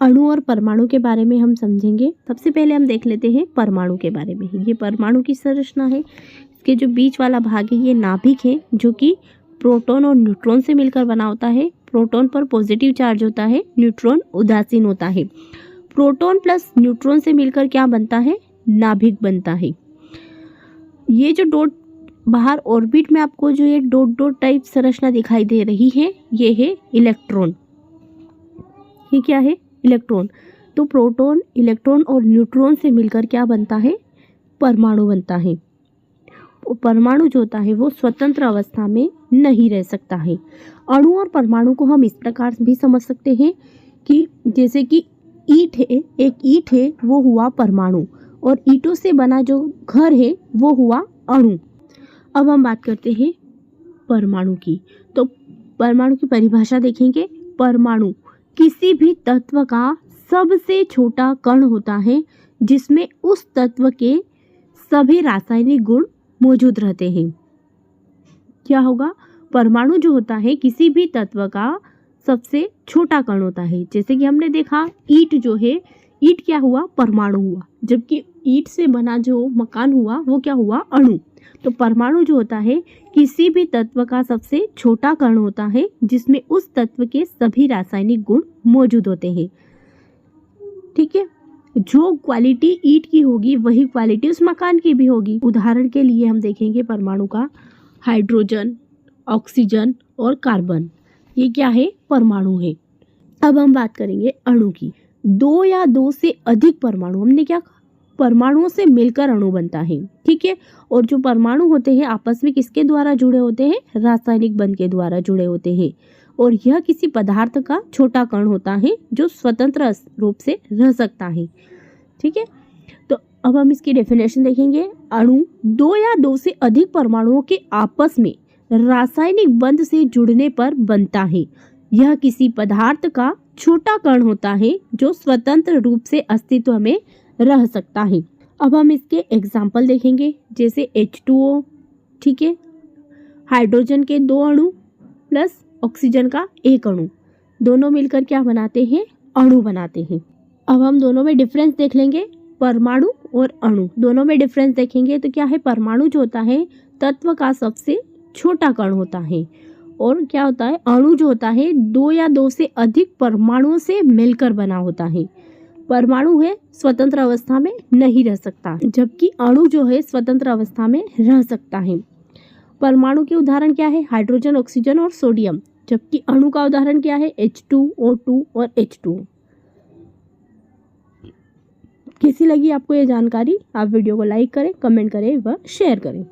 अणु और परमाणु के बारे में हम समझेंगे। सबसे पहले हम देख लेते हैं परमाणु के बारे में। ये परमाणु की संरचना है। इसके जो बीच वाला भाग है ये नाभिक है, जो कि प्रोटॉन और न्यूट्रॉन से मिलकर बना होता है। प्रोटॉन पर पॉजिटिव चार्ज होता है, न्यूट्रॉन उदासीन होता है। प्रोटॉन प्लस न्यूट्रॉन से मिलकर क्या बनता है? नाभिक बनता है। ये जो डॉट बाहर ऑर्बिट में आपको जो ये डॉट डॉट टाइप संरचना दिखाई दे रही है, ये है इलेक्ट्रॉन। ये क्या है? इलेक्ट्रॉन। तो प्रोटॉन, इलेक्ट्रॉन और न्यूट्रॉन से मिलकर क्या बनता है? परमाणु बनता है। परमाणु जो होता है वो स्वतंत्र अवस्था में नहीं रह सकता है। अणु और परमाणु को हम इस प्रकार भी समझ सकते हैं कि जैसे कि ईंट है, एक ईंट है वो हुआ परमाणु, और ईंटों से बना जो घर है वो हुआ अणु। अब हम बात करते हैं परमाणु की। तो परमाणु की परिभाषा देखेंगे। परमाणु किसी भी तत्व का सबसे छोटा कण होता है जिसमें उस तत्व के सभी रासायनिक गुण मौजूद रहते हैं। क्या होगा? परमाणु जो होता है किसी भी तत्व का सबसे छोटा कण होता है। जैसे कि हमने देखा ईंट जो है, ईंट क्या हुआ? परमाणु हुआ, जबकि ईंट से बना जो मकान हुआ वो क्या हुआ? अणु। तो परमाणु जो होता है किसी भी तत्व का सबसे छोटा कण होता है जिसमें उस तत्व के सभी रासायनिक गुण मौजूद होते हैं। ठीक है, जो क्वालिटी ईंट की होगी वही क्वालिटी उस मकान की भी होगी। उदाहरण के लिए हम देखेंगे परमाणु का हाइड्रोजन, ऑक्सीजन और कार्बन, ये क्या है? परमाणु है। अब हम बात करेंगे अणु की। दो या दो से अधिक परमाणु, हमने क्या कहा? परमाणुओं से मिलकर अणु बनता है। ठीक है, और जो परमाणु होते हैं आपस में किसके द्वारा जुड़े होते हैं? रासायनिक बंध के द्वारा जुड़े होते हैं। और यह किसी पदार्थ का छोटा कण होता है जो स्वतंत्र रूप से रह सकता है। ठीक है, तो अब हम इसकी डेफिनेशन देखेंगे। अणु दो या दो से अधिक परमाणुओं के आपस में रासायनिक बंध से जुड़ने पर बनता है। यह किसी पदार्थ का छोटा कण होता है जो स्वतंत्र रूप से अस्तित्व में रह सकता है। अब हम इसके एग्जाम्पल देखेंगे, जैसे H2O। ठीक है, हाइड्रोजन के 2 अणु प्लस ऑक्सीजन का 1 अणु, दोनों मिलकर क्या बनाते हैं? अणु बनाते हैं। अब हम दोनों में डिफरेंस देख लेंगे। परमाणु और अणु दोनों में डिफरेंस देखेंगे तो क्या है? परमाणु जो होता है तत्व का सबसे छोटा कण होता है, और क्या होता है? अणु जो होता है दो या दो से अधिक परमाणुओं से मिलकर बना होता है। परमाणु है स्वतंत्र अवस्था में नहीं रह सकता, जबकि अणु जो है स्वतंत्र अवस्था में रह सकता है। परमाणु के उदाहरण क्या है? हाइड्रोजन, ऑक्सीजन और सोडियम, जबकि अणु का उदाहरण क्या है? H2O2 और H2O। कैसी लगी आपको ये जानकारी? आप वीडियो को लाइक करें, कमेंट करें व शेयर करें।